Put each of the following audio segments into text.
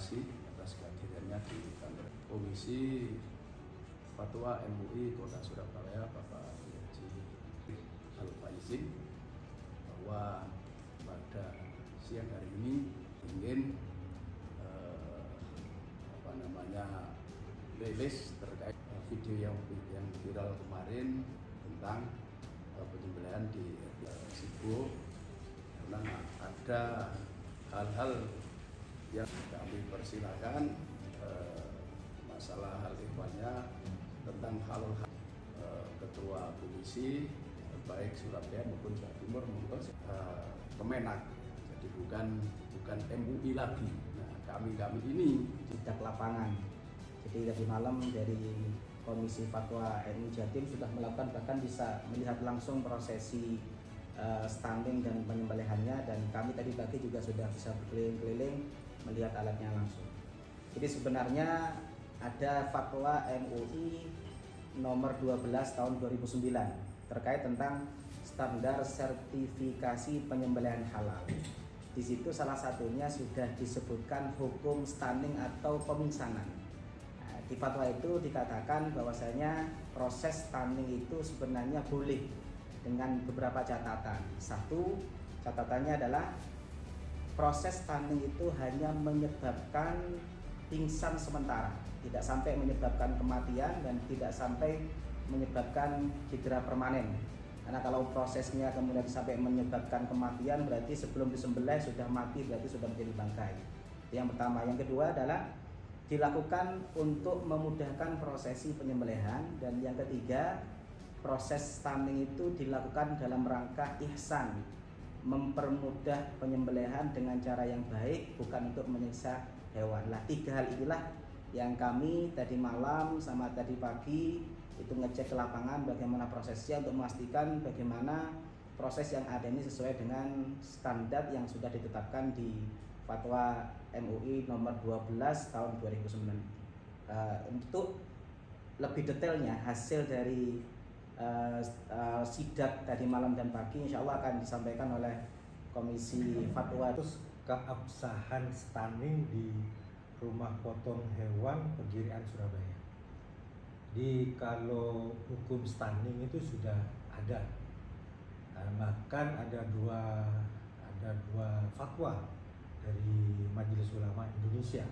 kasih atas kehadirannya di kantor Komisi Fatwa MUI Kota Surabaya, Bapak Haji Al-Faizin, bahwa pada siang hari ini ingin rilis terkait video yang viral kemarin tentang penyembelihan di Sibo, karena ada hal-hal yang kami persilakan masalah hal ihwalnya tentang hal Ketua Komisi baik Surabaya maupun Jawa Timur maupun Kemenak, jadi bukan MUI lagi. Nah, kami ini sidak lapangan. Jadi tadi malam dari Komisi Fatwa MUI Jatim sudah melakukan, bahkan bisa melihat langsung prosesi stunting dan penyembelihannya, dan kami tadi pagi juga sudah bisa berkeliling-keliling melihat alatnya langsung. Jadi sebenarnya ada fatwa MUI nomor 12 tahun 2009 terkait tentang standar sertifikasi penyembelihan halal. Di situ salah satunya sudah disebutkan hukum stunting atau pemingsanan. Nah, di fatwa itu dikatakan bahwasanya proses stunting itu sebenarnya boleh dengan beberapa catatan. Satu, catatannya adalah proses stunting itu hanya menyebabkan pingsan sementara, tidak sampai menyebabkan kematian dan tidak sampai menyebabkan cedera permanen. Karena kalau prosesnya kemudian sampai menyebabkan kematian, berarti sebelum disembelih sudah mati, berarti sudah menjadi bangkai. Itu yang pertama. Yang kedua adalah dilakukan untuk memudahkan prosesi penyembelihan, dan yang ketiga, proses stunting itu dilakukan dalam rangka ihsan, mempermudah penyembelihan dengan cara yang baik, bukan untuk menyiksa hewan. Lah, tiga hal inilah yang kami tadi malam sama tadi pagi itu ngecek ke lapangan bagaimana prosesnya untuk memastikan bagaimana proses yang ada ini sesuai dengan standar yang sudah ditetapkan di Fatwa MUI nomor 12 tahun 2009. Untuk lebih detailnya hasil dari sidak tadi malam dan pagi insya Allah akan disampaikan oleh Komisi Fatwa. Terus keabsahan stunting di rumah potong hewan Pegirian Surabaya. Di kalau hukum stunting itu sudah ada, bahkan ada dua fatwa dari Majelis Ulama Indonesia.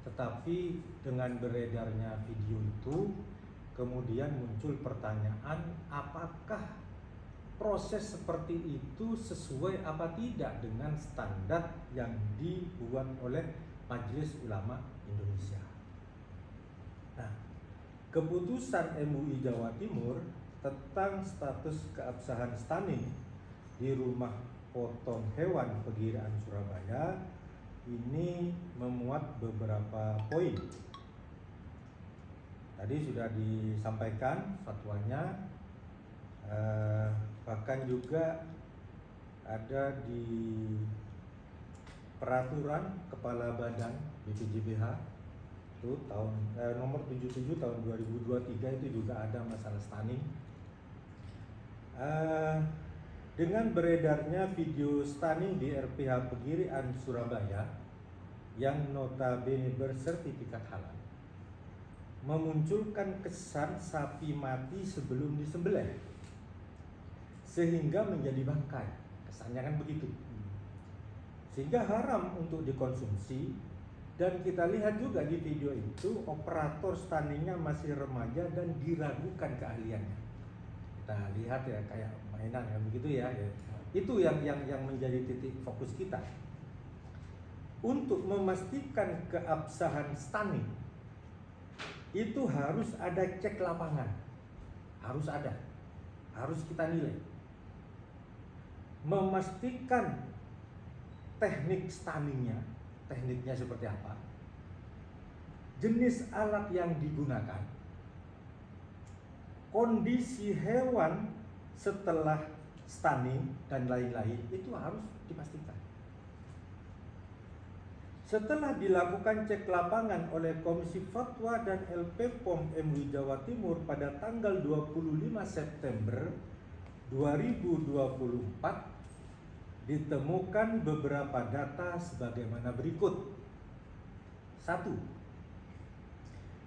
Tetapi dengan beredarnya video itu, kemudian muncul pertanyaan, apakah proses seperti itu sesuai apa tidak dengan standar yang dibuat oleh Majelis Ulama Indonesia. Nah, keputusan MUI Jawa Timur tentang status keabsahan stunting di rumah potong hewan Pegirian Surabaya ini memuat beberapa poin. Tadi sudah disampaikan fatwanya, bahkan juga ada di peraturan Kepala Badan BPJBH itu tahun nomor 77 tahun 2023 itu juga ada masalah stunting. Dengan beredarnya video stunting di RPH Pegirian Surabaya yang notabene bersertifikat halal, memunculkan kesan sapi mati sebelum disembelih sehingga menjadi bangkai. Kesannya kan begitu, sehingga haram untuk dikonsumsi. Dan kita lihat juga di video itu operator stuntingnya masih remaja dan diragukan keahliannya. Kita lihat ya, kayak mainan kan begitu ya. Itu yang menjadi titik fokus kita. Untuk memastikan keabsahan stunting itu harus ada cek lapangan, harus kita nilai, memastikan tekniknya seperti apa, jenis alat yang digunakan, kondisi hewan setelah stunting dan lain-lain, itu harus dipastikan. Setelah dilakukan cek lapangan oleh Komisi Fatwa dan LP-POM MUI Jawa Timur pada tanggal 25 September 2024, ditemukan beberapa data sebagaimana berikut. 1.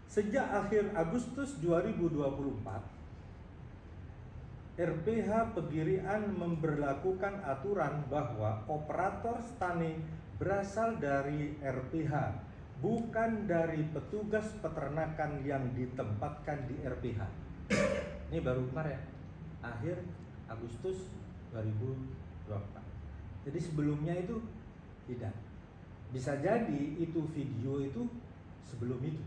Sejak akhir Agustus 2024, RPH Pegirian memberlakukan aturan bahwa operator stunning berasal dari RPH, bukan dari petugas peternakan yang ditempatkan di RPH. Ini baru kemarin, akhir Agustus 2024. Jadi sebelumnya itu tidak. Bisa jadi itu video itu sebelum itu.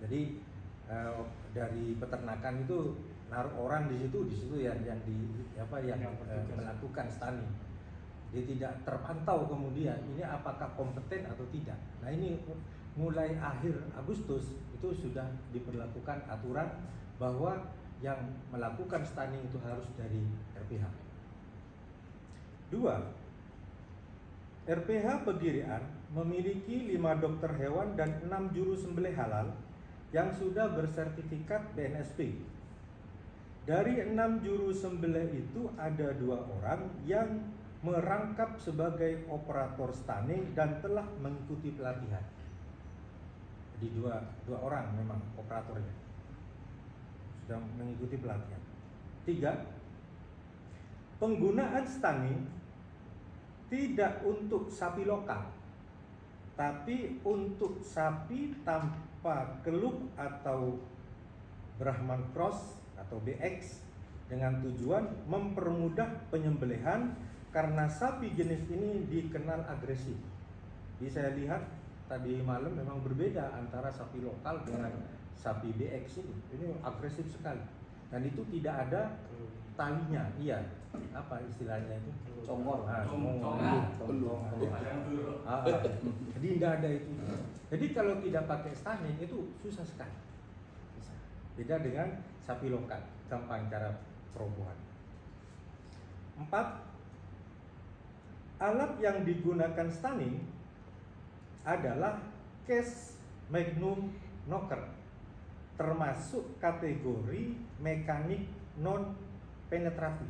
Jadi dari peternakan itu naruh orang di situ yang melakukan stunning. Dia tidak terpantau kemudian ini apakah kompeten atau tidak. Nah ini mulai akhir Agustus itu sudah diberlakukan aturan bahwa yang melakukan stunning itu harus dari RPH. 2. RPH Pegirian memiliki 5 dokter hewan dan 6 juru sembelih halal yang sudah bersertifikat BNSP. Dari 6 juru sembelih itu ada 2 orang yang merangkap sebagai operator stunning dan telah mengikuti pelatihan. Jadi dua orang memang operatornya sudah mengikuti pelatihan. 3. Penggunaan stunning tidak untuk sapi lokal, tapi untuk sapi tanpa keluk atau Brahman Cross atau BX dengan tujuan mempermudah penyembelihan karena sapi jenis ini dikenal agresif. Jadi saya lihat tadi malam memang berbeda antara sapi lokal dengan sapi BX ini. Ini agresif sekali dan itu tidak ada talinya. Iya, apa istilahnya itu? Congor. Jadi tidak ada itu. Jadi kalau tidak pakai stunning itu susah sekali. Beda dengan sapi lokal tanpa cara perobohan. 4. Alat yang digunakan stunning adalah case magnum knocker, termasuk kategori mekanik non penetratif.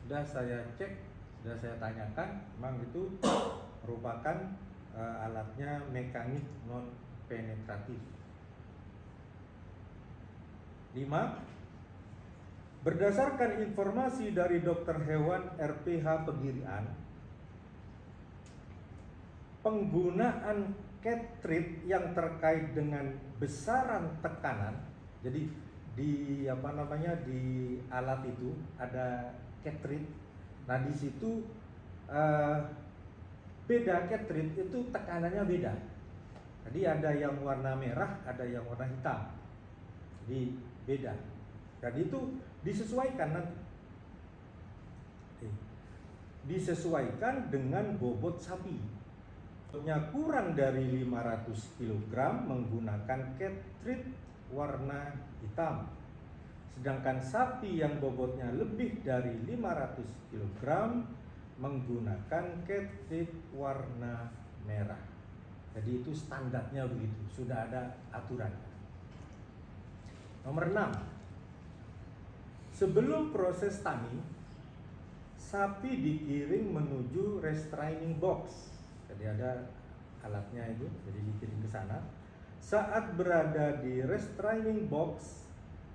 Sudah saya cek, sudah saya tanyakan, memang itu merupakan alatnya mekanik non penetratif. 5. Berdasarkan informasi dari dokter hewan RPH Pegirian, penggunaan cartridge yang terkait dengan besaran tekanan, jadi di alat itu ada cartridge. Nah di situ beda cartridge itu tekanannya beda. Jadi ada yang warna merah, ada yang warna hitam. Jadi beda. Jadi itu disesuaikan nanti. Disesuaikan dengan bobot sapi. Bobotnya kurang dari 500 kg menggunakan cartridge warna hitam. Sedangkan sapi yang bobotnya lebih dari 500 kg menggunakan cartridge warna merah. Jadi itu standarnya begitu, sudah ada aturan. Nomor 6. Sebelum proses stunning, sapi dikirim menuju restraining box. Jadi ada alatnya itu, jadi dikirim ke sana. Saat berada di restraining box,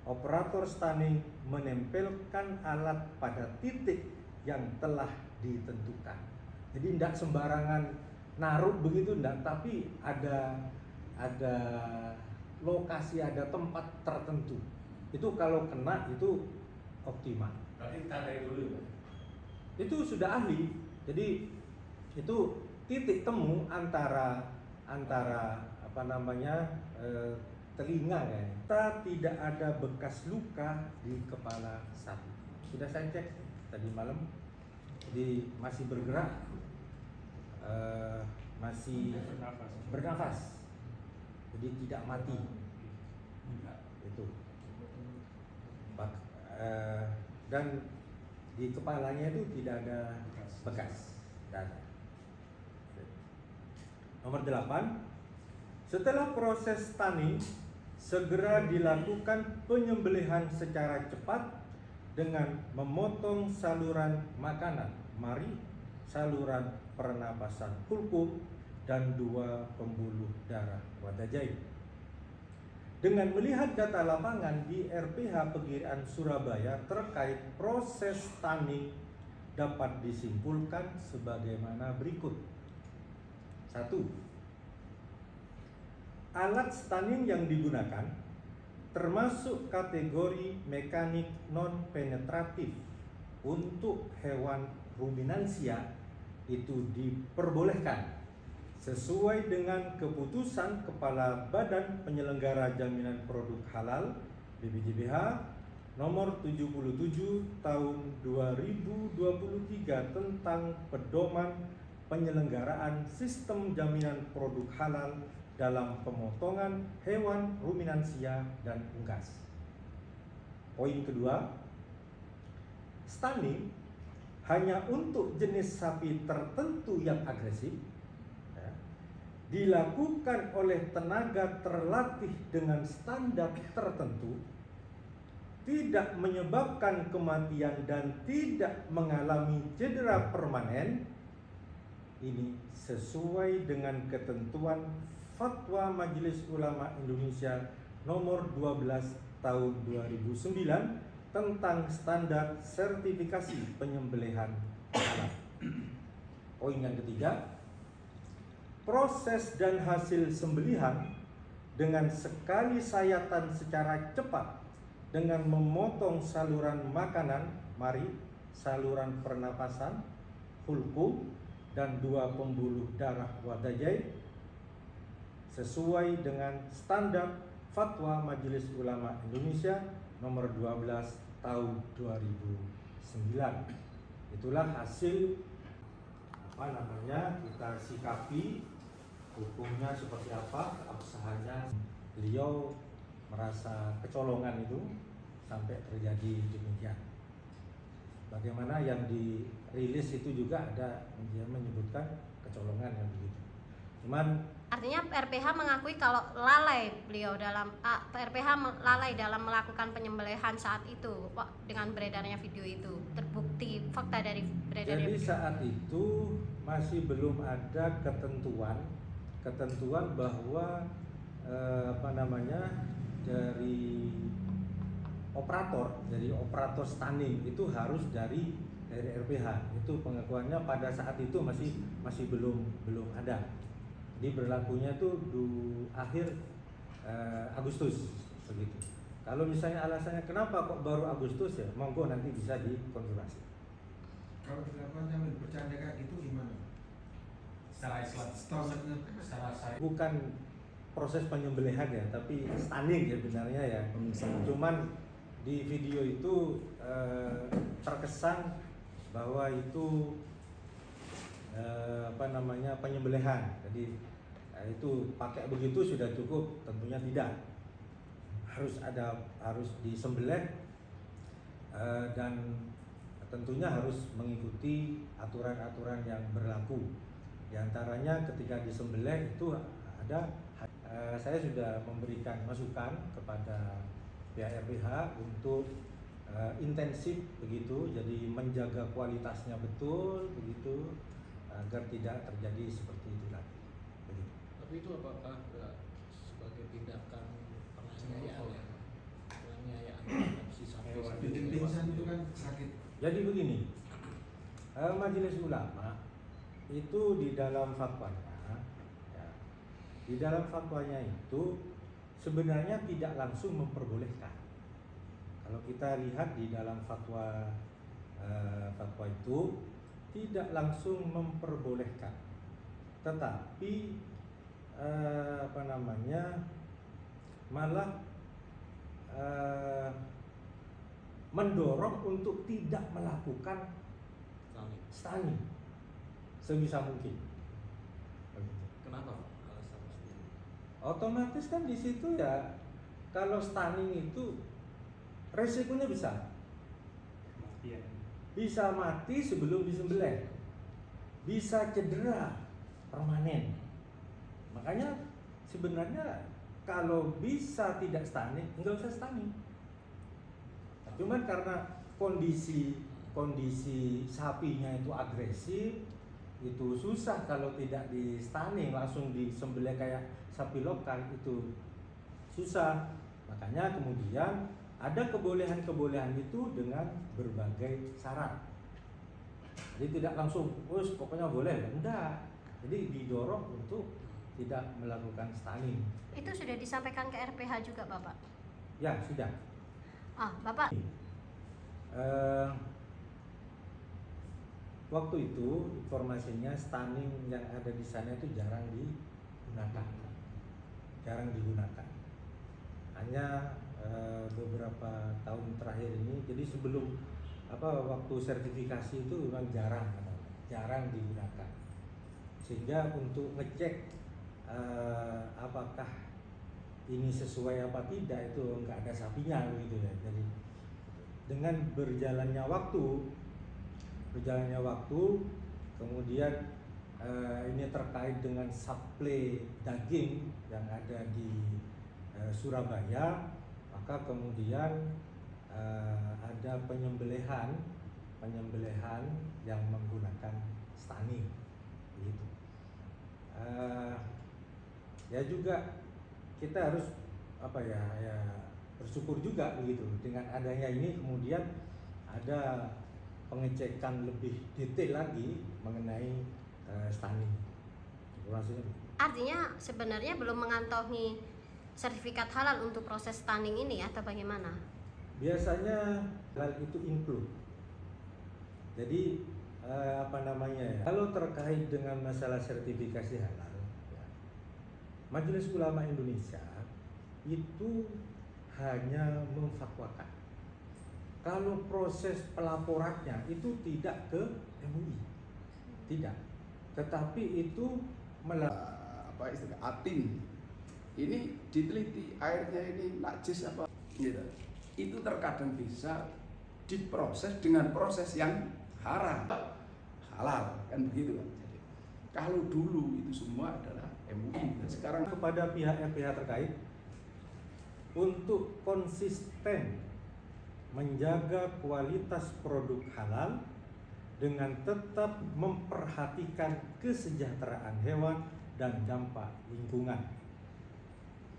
operator stunning menempelkan alat pada titik yang telah ditentukan. Jadi tidak sembarangan naruh begitu, tidak, tapi ada lokasi, ada tempat tertentu. Itu kalau kena itu optimal. Berarti kita dari dulu ya? Itu sudah ahli. Jadi itu titik temu antara telinga ya. Kita tidak ada bekas luka di kepala sapi. Sudah saya cek tadi malam. Jadi masih bergerak, masih bernafas. Jadi tidak mati. Itu. Dan di kepalanya itu tidak ada bekas. Nomor 8. Setelah proses stunning, segera dilakukan penyembelihan secara cepat dengan memotong saluran makanan, saluran pernapasan hulkum, dan 2 pembuluh darah wadah jaib. Dengan melihat data lapangan di RPH Pegirian Surabaya terkait proses stunning dapat disimpulkan sebagaimana berikut. 1. Alat stunning yang digunakan termasuk kategori mekanik non-penetratif untuk hewan ruminansia itu diperbolehkan sesuai dengan keputusan Kepala Badan Penyelenggara Jaminan Produk Halal BPJBH nomor 77 tahun 2023 tentang pedoman penyelenggaraan sistem jaminan produk halal dalam pemotongan hewan ruminansia dan unggas. Poin kedua, stunning hanya untuk jenis sapi tertentu yang agresif dilakukan oleh tenaga terlatih dengan standar tertentu, tidak menyebabkan kematian dan tidak mengalami cedera permanen. Ini sesuai dengan ketentuan Fatwa Majelis Ulama Indonesia nomor 12 tahun 2009 tentang standar sertifikasi penyembelihan halal. Poin yang ketiga, proses dan hasil sembelihan dengan sekali sayatan secara cepat dengan memotong saluran makanan, saluran pernapasan, hulkum, dan 2 pembuluh darah wadah jaib sesuai dengan standar Fatwa Majelis Ulama Indonesia nomor 12 tahun 2009. Itulah hasil kita sikapi hukumnya seperti apa, keabsahannya. Beliau merasa kecolongan itu sampai terjadi demikian. Bagaimana yang dirilis itu juga ada dia menyebutkan kecolongan yang begitu. Cuman artinya RPH mengakui kalau lalai beliau dalam RPH lalai dalam melakukan penyembelihan saat itu dengan beredarnya video itu, terbukti fakta dari beredarnya jadi video. Saat itu masih belum ada ketentuan bahwa dari operator stunning itu harus dari RPH. Itu pengakuannya pada saat itu masih belum ada. Jadi berlakunya itu di akhir Agustus begitu. Kalau misalnya alasannya kenapa kok baru Agustus, ya monggo nanti bisa dikonfirmasi. Kalau dilakukan sambil bercanda kayak gitu gimana? Secara Bukan proses penyembelihan ya, tapi stunning ya benarnya ya. Cuman di video itu terkesan bahwa itu penyembelihan. Jadi itu pakai begitu sudah cukup? Tentunya tidak. Harus disembelih dan tentunya harus mengikuti aturan-aturan yang berlaku. Di antaranya ketika disembelih itu ada saya sudah memberikan masukan kepada pihak RPH untuk intensif begitu, jadi menjaga kualitasnya betul begitu agar tidak terjadi seperti itu lagi. Begitu. Tapi itu apakah sebagai tindakan penganiayaan si sapi itu kan sakit. Jadi begini, Majelis Ulama itu di dalam fatwanya itu sebenarnya tidak langsung memperbolehkan. Kalau kita lihat di dalam fatwa itu tidak langsung memperbolehkan, tetapi malah mendorong untuk tidak melakukan stunning sebisa mungkin. Kenapa alasan seperti? Otomatis kan di situ ya, kalau stunning itu resikonya besar. Bisa mati sebelum disembelih, bisa cedera permanen. Makanya sebenarnya kalau bisa tidak stunning, enggak usah stunning. Cuman karena kondisi sapinya itu agresif, itu susah kalau tidak di stunning, langsung disembelih kayak sapi lokal itu susah. Makanya kemudian ada kebolehan-kebolehan itu dengan berbagai syarat. Jadi tidak langsung, pokoknya boleh, enggak. Jadi didorong untuk tidak melakukan stunning. Itu sudah disampaikan ke RPH juga, Bapak? Ya, sudah. Bapak. Waktu itu informasinya stunning yang ada di sana itu jarang digunakan. Hanya beberapa tahun terakhir ini. Jadi sebelum waktu sertifikasi itu memang jarang digunakan. Sehingga untuk ngecek apakah ini sesuai apa tidak itu nggak ada sapinya gitu ya. Jadi dengan berjalannya waktu kemudian ini terkait dengan suplai daging yang ada di Surabaya, maka kemudian ada penyembelihan yang menggunakan stunning begitu. Ya juga kita harus bersyukur juga begitu, dengan adanya ini kemudian ada pengecekan lebih detail lagi mengenai stunning. Artinya sebenarnya belum mengantongi sertifikat halal untuk proses stunning ini atau bagaimana? Biasanya hal itu include. Jadi kalau terkait dengan masalah sertifikasi halal, Majelis Ulama Indonesia itu hanya memfatwakan. Kalau proses pelaporannya itu tidak ke MUI, tidak, tetapi itu atin ini diteliti airnya ini najis apa gitu. Itu terkadang bisa diproses dengan proses yang halal kan begitu kan. Jadi, kalau dulu itu semua adalah MUI, dan sekarang kepada pihak-pihak terkait untuk konsisten menjaga kualitas produk halal dengan tetap memperhatikan kesejahteraan hewan dan dampak lingkungan.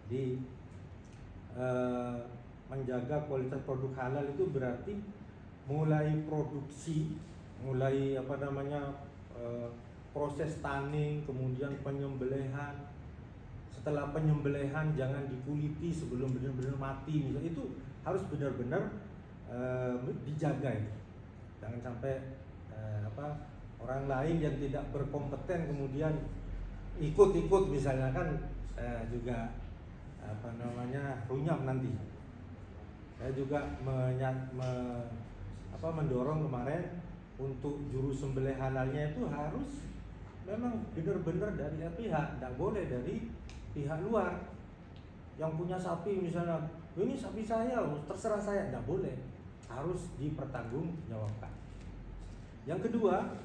Jadi menjaga kualitas produk halal itu berarti mulai produksi, proses stunning, kemudian penyembelihan. Setelah penyembelihan jangan dikuliti sebelum benar-benar mati, misalnya, itu harus benar-benar dijaga itu. Jangan sampai orang lain yang tidak berkompeten kemudian ikut misalnya kan juga runyam nanti. Saya juga mendorong kemarin untuk juru sembelih halalnya itu harus memang benar-benar dari pihak, tidak boleh dari pihak luar yang punya sapi misalnya, ini sapi saya, terserah saya, tidak boleh, harus dipertanggungjawabkan. Yang kedua,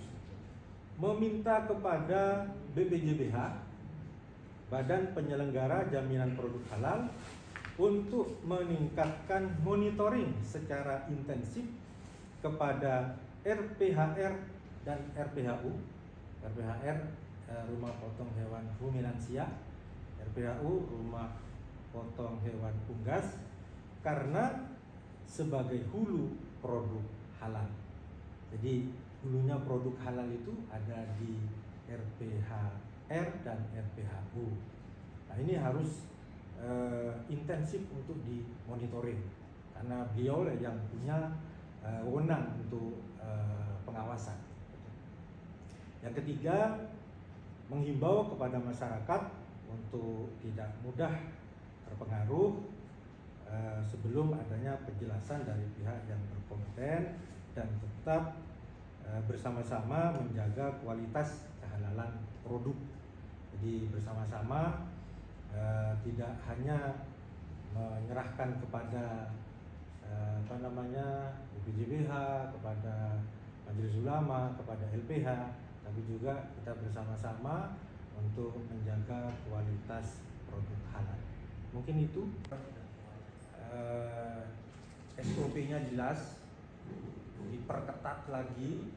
meminta kepada BPJBH, Badan Penyelenggara Jaminan Produk Halal, untuk meningkatkan monitoring secara intensif kepada RPHR dan RPHU. RPHR Rumah Potong Hewan Ruminansia, RPHU Rumah Potong Hewan Unggas, karena sebagai hulu produk halal. Jadi hulunya produk halal itu ada di RPHR dan RPHU. Nah ini harus intensif untuk dimonitoring, karena beliau yang punya wewenang untuk pengawasan. Yang ketiga, menghimbau kepada masyarakat untuk tidak mudah terpengaruh sebelum adanya penjelasan dari pihak yang berkompeten, dan tetap bersama-sama menjaga kualitas kehalalan produk. Jadi bersama-sama, tidak hanya menyerahkan kepada BPJBH, kepada Majelis Ulama, kepada LPH, tapi juga kita bersama-sama untuk menjaga kualitas produk halal. Mungkin itu SOP-nya jelas, diperketat lagi,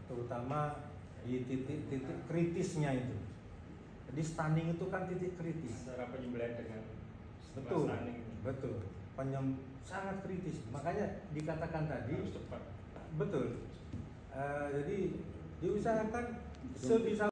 terutama di titik kritisnya itu. Jadi stunning itu kan titik kritis. Antara penyembelihan dengan Betul, stunning betul. Sangat kritis. Makanya dikatakan tadi harus cepat. betul. Jadi diusahakan sebisa